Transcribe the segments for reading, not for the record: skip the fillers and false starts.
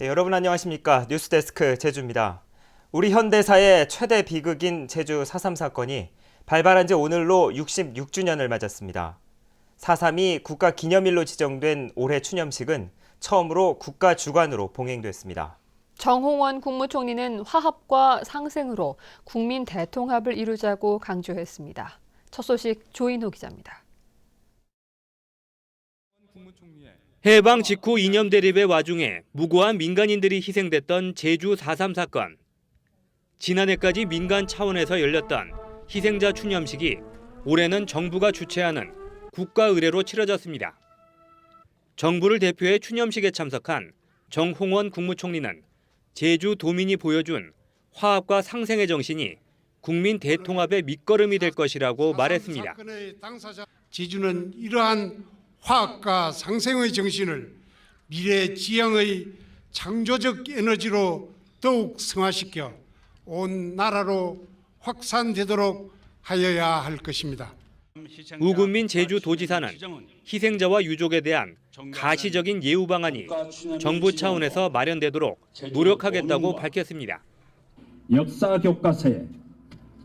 네, 여러분 안녕하십니까? 뉴스데스크 제주입니다. 우리 현대사의 최대 비극인 제주 4.3 사건이 발발한 지 오늘로 66주년을 맞았습니다. 4.3이 국가기념일로 지정된 올해 추념식은 처음으로 국가 주관으로 봉행됐습니다. 정홍원 국무총리는 화합과 상생으로 국민 대통합을 이루자고 강조했습니다. 첫 소식 조인호 기자입니다. 해방 직후 이념 대립의 와중에 무고한 민간인들이 희생됐던 제주 4.3 사건. 지난해까지 민간 차원에서 열렸던 희생자 추념식이 올해는 정부가 주최하는 국가 의례로 치러졌습니다. 정부를 대표해 추념식에 참석한 정홍원 국무총리는 제주 도민이 보여준 화합과 상생의 정신이 국민 대통합의 밑거름이 될 것이라고 말했습니다. 제주는 이러한 화합과 상생의 정신을 미래 지향의 창조적 에너지로 더욱 승화시켜 온 나라로 확산되도록 하여야 할 것입니다. 우금민 제주도지사는 희생자와 유족에 대한 가시적인 예우 방안이 정부 차원에서 마련되도록 노력하겠다고 밝혔습니다. 역사 교과서에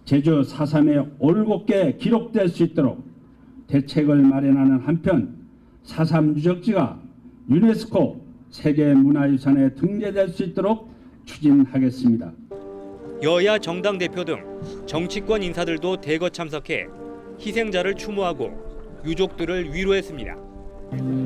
제주 4.3에 올곧게 기록될 수 있도록 대책을 마련하는 한편 4.3 유적지가 유네스코 세계문화유산에 등재될 수 있도록 추진하겠습니다. 여야 정당 대표 등 정치권 인사들도 대거 참석해 희생자를 추모하고 유족들을 위로했습니다.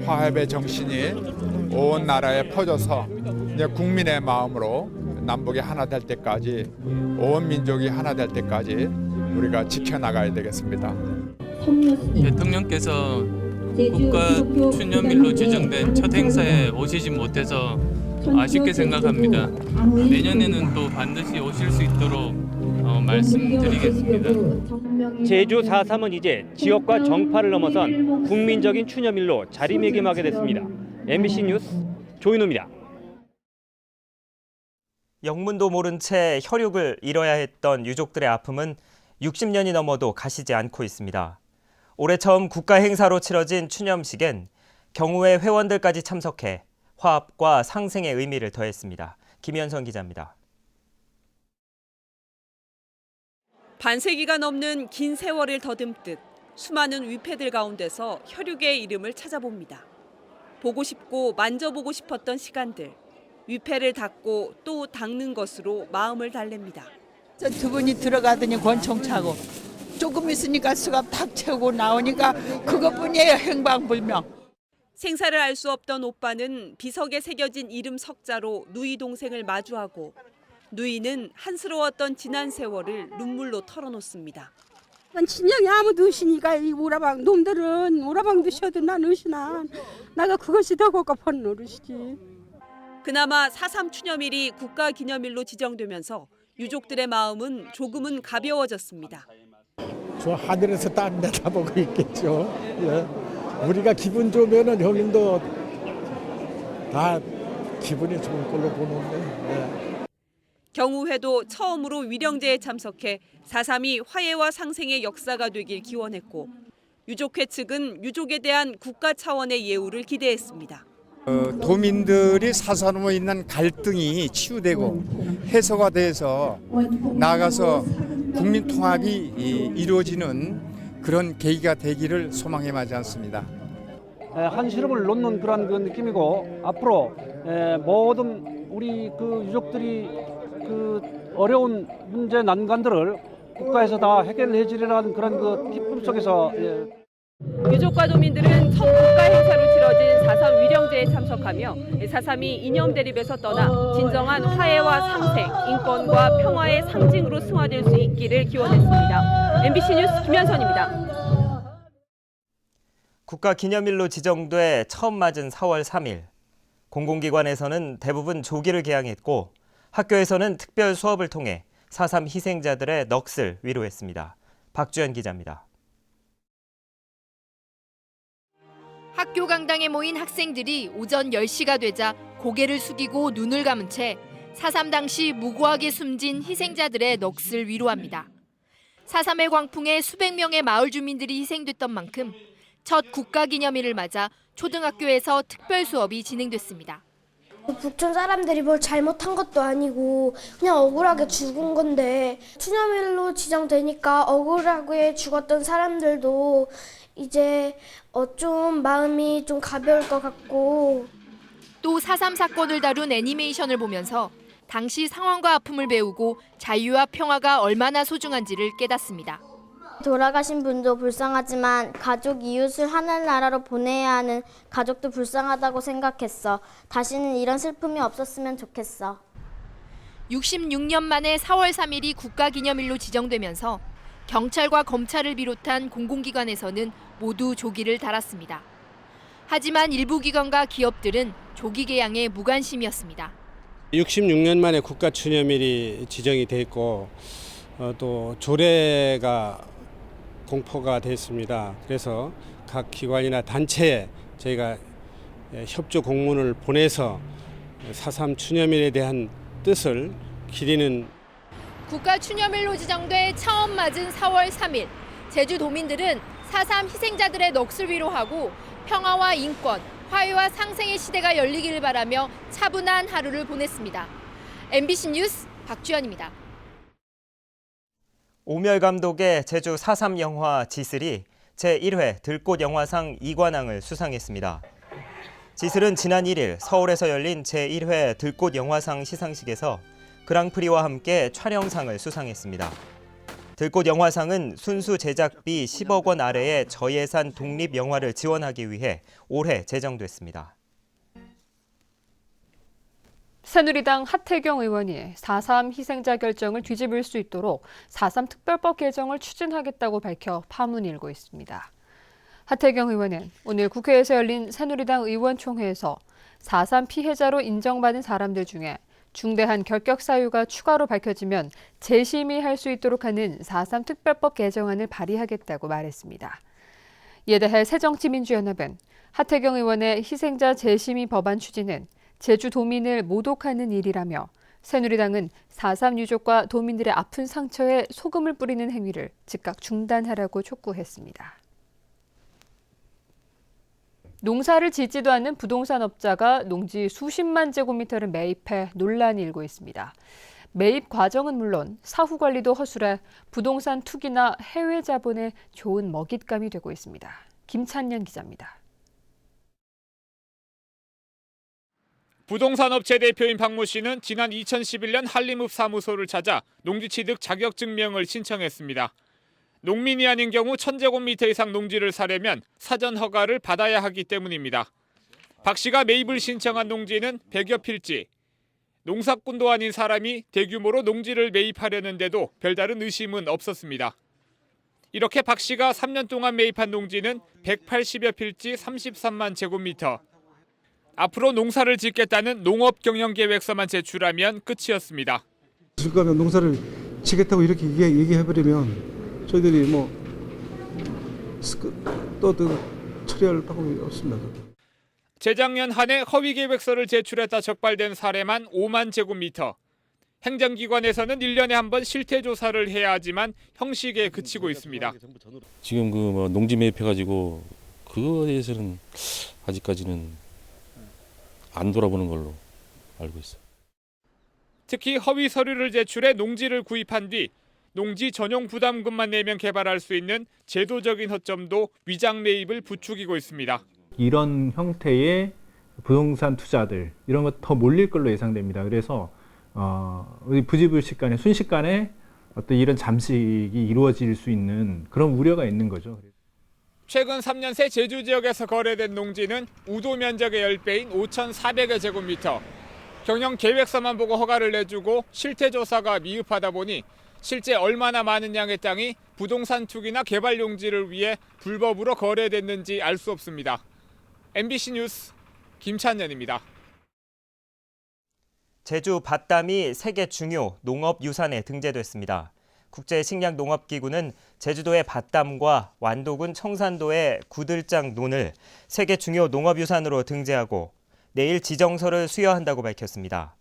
화합의 정신이 온 나라에 퍼져서 이제 국민의 마음으로 남북이 하나 될 때까지 온 민족이 하나 될 때까지 우리가 지켜나가야 되겠습니다. 대통령께서 국가 추념일로 지정된 첫 행사에 오시지 못해서 아쉽게 생각합니다. 내년에는 또 반드시 오실 수 있도록 말씀드리겠습니다. 제주 4.3은 이제 지역과 정파를 넘어선 국민적인 추념일로 자리매김하게 됐습니다. MBC 뉴스 조인호입니다. 영문도 모른 채 혈육을 잃어야 했던 유족들의 아픔은 60년이 넘어도 가시지 않고 있습니다. 올해 처음 국가 행사로 치러진 추념식엔 경우회 회원들까지 참석해 화합과 상생의 의미를 더했습니다. 김현선 기자입니다. 반세기가 넘는 긴 세월을 더듬듯 수많은 위패들 가운데서 혈육의 이름을 찾아봅니다. 보고 싶고 만져보고 싶었던 시간들, 위패를 닦고 또 닦는 것으로 마음을 달랩니다. 저 두 분이 들어가더니 권총 차고 조금 있으니까 수갑 탁 채우고 나오니까 그것뿐이에요. 행방불명. 생사를 알 수 없던 오빠는 비석에 새겨진 이름 석자로 누이 동생을 마주하고 누이는 한스러웠던 지난 세월을 눈물로 털어놓습니다. 난 친정이 아무도 없으니까 이 오라방 놈들은 오라방 드셔도 난 없이나 나가 그것이 더 고깝한 노릇이지. 그나마 4.3 추념일이 국가기념일로 지정되면서 유족들의 마음은 조금은 가벼워졌습니다. 저 하늘에서 딱 내다보고 있겠죠. 예. 우리가 기분 좋으면은 형님도 다 기분이 좋을 걸로 보는데. 예. 경우회도 처음으로 위령제에 참석해 4.3이 화해와 상생의 역사가 되길 기원했고 유족회 측은 유족에 대한 국가 차원의 예우를 기대했습니다. 도민들이 4.3에 있는 갈등이 치유되고 해소가 돼서 나아가서 국민 통합이 이루어지는 그런 계기가 되기를 소망해마지 않습니다. 한시름을 놓는 그런 그 느낌이고 앞으로 모든 우리 그 유족들이 그 어려운 문제 난관들을 국가에서 다 해결해 주려는 그런 그 기쁨 속에서 유족과 도민들은 첫 국가 행사로 치러진 4.3 위령제에 참석하며 4.3이 이념 대립에서 떠나 진정한 화해와 상생, 인권과 평화의 상징으로 승화될 수 있기를 기원했습니다. MBC 뉴스 김현선입니다. 국가기념일로 지정돼 처음 맞은 4월 3일. 공공기관에서는 대부분 조기를 개항했고 학교에서는 특별 수업을 통해 4.3 희생자들의 넋을 위로했습니다. 박주연 기자입니다. 학교 강당에 모인 학생들이 오전 10시가 되자 고개를 숙이고 눈을 감은 채 4.3 당시 무고하게 숨진 희생자들의 넋을 위로합니다. 4.3의 광풍에 수백 명의 마을 주민들이 희생됐던 만큼 첫 국가기념일을 맞아 초등학교에서 특별 수업이 진행됐습니다. 북촌 사람들이 뭘 잘못한 것도 아니고 그냥 억울하게 죽은 건데 추념일로 지정되니까 억울하게 죽었던 사람들도 이제 좀 마음이 좀 가벼울 것 같고. 또 4.3 사건을 다룬 애니메이션을 보면서 당시 상황과 아픔을 배우고 자유와 평화가 얼마나 소중한지를 깨닫습니다. 돌아가신 분도 불쌍하지만 가족 이웃을 하늘나라로 보내야 하는 가족도 불쌍하다고 생각했어. 다시는 이런 슬픔이 없었으면 좋겠어. 66년 만에 4월 3일이 국가기념일로 지정되면서 경찰과 검찰을 비롯한 공공기관에서는 모두 조기를 달았습니다. 하지만 일부 기관과 기업들은 조기 개양에 무관심이었습니다. 66년 만에 국가추념일이 지정이 돼 있고 또 조례가 공포가 됐습니다. 그래서 각 기관이나 단체에 저희가 협조 공문을 보내서 4.3 추념일에 대한 뜻을 기리는. 국가추념일로 지정돼 처음 맞은 4월 3일, 제주도민들은 4.3 희생자들의 넋을 위로하고 평화와 인권, 화해와 상생의 시대가 열리기를 바라며 차분한 하루를 보냈습니다. MBC 뉴스 박주연입니다. 오멸 감독의 제주 4.3 영화 지슬이 제1회 들꽃 영화상 2관왕을 수상했습니다. 지슬은 지난 1일 서울에서 열린 제1회 들꽃 영화상 시상식에서 그랑프리와 함께 촬영상을 수상했습니다. 들꽃 영화상은 순수 제작비 10억 원 아래의 저예산 독립 영화를 지원하기 위해 올해 제정됐습니다. 새누리당 하태경 의원이 4.3 희생자 결정을 뒤집을 수 있도록 4.3 특별법 개정을 추진하겠다고 밝혀 파문이 일고 있습니다. 하태경 의원은 오늘 국회에서 열린 새누리당 의원총회에서 4.3 피해자로 인정받은 사람들 중에 중대한 결격 사유가 추가로 밝혀지면 재심의할 수 있도록 하는 4.3 특별법 개정안을 발의하겠다고 말했습니다. 이에 대해 새정치민주연합은 하태경 의원의 희생자 재심의 법안 추진은 제주도민을 모독하는 일이라며 새누리당은 4.3 유족과 도민들의 아픈 상처에 소금을 뿌리는 행위를 즉각 중단하라고 촉구했습니다. 농사를 짓지도 않는 부동산 업자가 농지 수십만 제곱미터를 매입해 논란이 일고 있습니다. 매입 과정은 물론 사후 관리도 허술해 부동산 투기나 해외 자본에 좋은 먹잇감이 되고 있습니다. 김찬년 기자입니다. 부동산 업체 대표인 박모 씨는 지난 2011년 한림읍 사무소를 찾아 농지 취득 자격증명을 신청했습니다. 농민이 아닌 경우 1000제곱미터 이상 농지를 사려면 사전 허가를 받아야 하기 때문입니다. 박 씨가 매입을 신청한 농지는 100여 필지. 농사꾼도 아닌 사람이 대규모로 농지를 매입하려는데도 별다른 의심은 없었습니다. 이렇게 박 씨가 3년 동안 매입한 농지는 180여 필지 33만 제곱미터. 앞으로 농사를 짓겠다는 농업경영계획서만 제출하면 끝이었습니다. 그러면 농사를 짓겠다고 이렇게 얘기해버리면 저희들이 또 처리할 방법이 없습니다. 재작년 한 해 허위 계획서를 제출했다 적발된 사례만 5만 제곱미터. 행정기관에서는 1년에 한 번 실태 조사를 해야 하지만 형식에 그치고 있습니다. 지금 농지 매입해가지고 그거에 대해서는 아직까지는 안 돌아보는 걸로 알고 있어요. 특히 허위 서류를 제출해 농지를 구입한 뒤 농지 전용 부담금만 내면 개발할 수 있는 제도적인 허점도 위장 매입을 부추기고 있습니다. 이런 형태의 부동산 투자들 이런 것 더 몰릴 걸로 예상됩니다. 그래서 부지불식간에 순식간에 어떤 이런 잠식이 이루어질 수 있는 그런 우려가 있는 거죠. 최근 3년 새 제주 지역에서 거래된 농지는 우도 면적의 10배인 5,400여 제곱미터. 경영 계획서만 보고 허가를 내주고 실태 조사가 미흡하다 보니 실제 얼마나 많은 양의 땅이 부동산 투기나 개발 용지를 위해 불법으로 거래됐는지 알 수 없습니다. MBC 뉴스 김찬년입니다. 제주 밭담이 세계 중요 농업유산에 등재됐습니다. 국제식량농업기구는 제주도의 밭담과 완도군 청산도의 구들장 논을 세계 중요 농업유산으로 등재하고 내일 지정서를 수여한다고 밝혔습니다.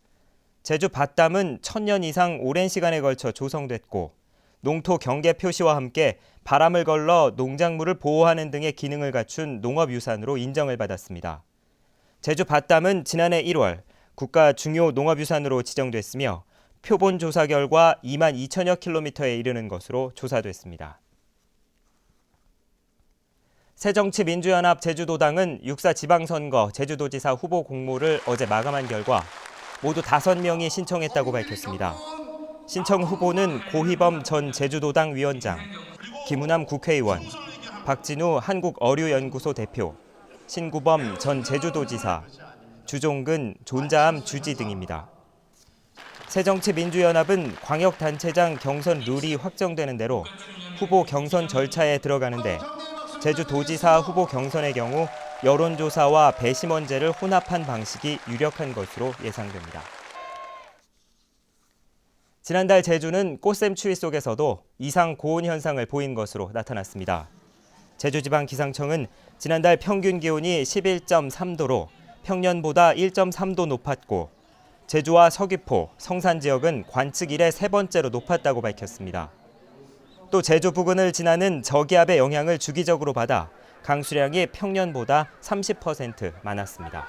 제주 밭담은 1000년 이상 오랜 시간에 걸쳐 조성됐고 농토 경계 표시와 함께 바람을 걸러 농작물을 보호하는 등의 기능을 갖춘 농업유산으로 인정을 받았습니다. 제주 밭담은 지난해 1월 국가 중요 농업유산으로 지정됐으며 표본 조사 결과 2만 2천여 킬로미터에 이르는 것으로 조사됐습니다. 새정치민주연합 제주도당은 6.4 지방선거 제주도지사 후보 공모를 어제 마감한 결과 모두 5명이 신청했다고 밝혔습니다. 신청 후보는 고희범 전 제주도당 위원장, 김우남 국회의원, 박진우 한국어류연구소 대표, 신구범 전 제주도지사, 주종근 존자암 주지 등입니다. 새정치민주연합은 광역단체장 경선 룰이 확정되는 대로 후보 경선 절차에 들어가는데 제주도지사 후보 경선의 경우 여론조사와 배심원제를 혼합한 방식이 유력한 것으로 예상됩니다. 지난달 제주는 꽃샘 추위 속에서도 이상 고온 현상을 보인 것으로 나타났습니다. 제주지방기상청은 지난달 평균 기온이 11.3도로 평년보다 1.3도 높았고 제주와 서귀포, 성산 지역은 관측 이래 세 번째로 높았다고 밝혔습니다. 또 제주 부근을 지나는 저기압의 영향을 주기적으로 받아 강수량이 평년보다 30% 많았습니다.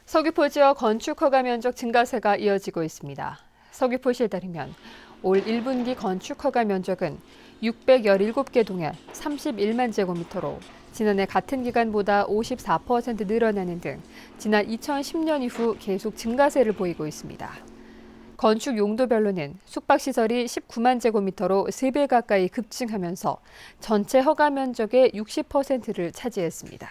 서귀포 지역 건축 허가 면적 증가세가 이어지고 있습니다. 서귀포시에 따르면 올 1분기 건축 허가 면적은 617개 동에 31만 제곱미터로 지난해 같은 기간보다 54% 늘어나는 등 지난 2010년 이후 계속 증가세를 보이고 있습니다. 건축 용도별로는 숙박시설이 19만 제곱미터로 3배 가까이 급증하면서 전체 허가 면적의 60%를 차지했습니다.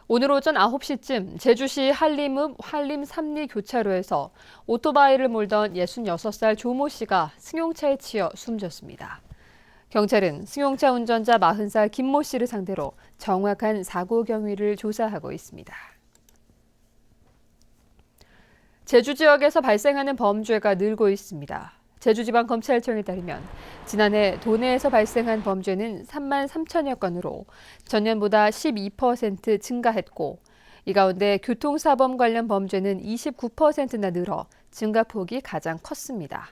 오늘 오전 9시쯤 제주시 한림읍 한림 3리 교차로에서 오토바이를 몰던 66살 조모 씨가 승용차에 치여 숨졌습니다. 경찰은 승용차 운전자 40살 김모 씨를 상대로 정확한 사고 경위를 조사하고 있습니다. 제주 지역에서 발생하는 범죄가 늘고 있습니다. 제주지방검찰청에 따르면 지난해 도내에서 발생한 범죄는 3만 3천여 건으로 전년보다 12% 증가했고 이 가운데 교통사범 관련 범죄는 29%나 늘어 증가폭이 가장 컸습니다.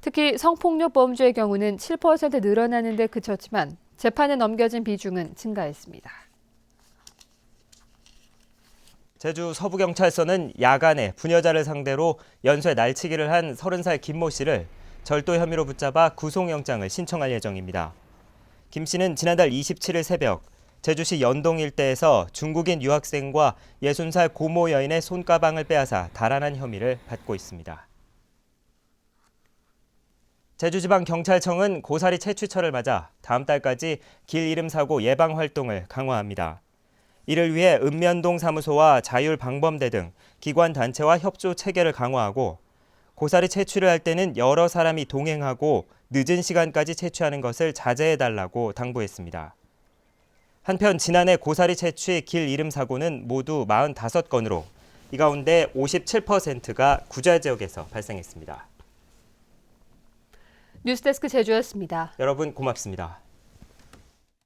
특히 성폭력 범죄의 경우는 7% 늘어나는 데 그쳤지만 재판에 넘겨진 비중은 증가했습니다. 제주 서부경찰서는 야간에 부녀자를 상대로 연쇄 날치기를 한 30살 김모 씨를 절도 혐의로 붙잡아 구속영장을 신청할 예정입니다. 김 씨는 지난달 27일 새벽 제주시 연동 일대에서 중국인 유학생과 60살 고모 여인의 손가방을 빼앗아 달아난 혐의를 받고 있습니다. 제주지방경찰청은 고사리 채취철을 맞아 다음 달까지 길 잃음 사고 예방 활동을 강화합니다. 이를 위해 읍면동 사무소와 자율방범대 등 기관 단체와 협조 체계를 강화하고 고사리 채취를 할 때는 여러 사람이 동행하고 늦은 시간까지 채취하는 것을 자제해달라고 당부했습니다. 한편 지난해 고사리 채취 길 잃음 사고는 모두 45건으로 이 가운데 57%가 구좌 지역에서 발생했습니다. 뉴스데스크 제주였습니다. 여러분 고맙습니다.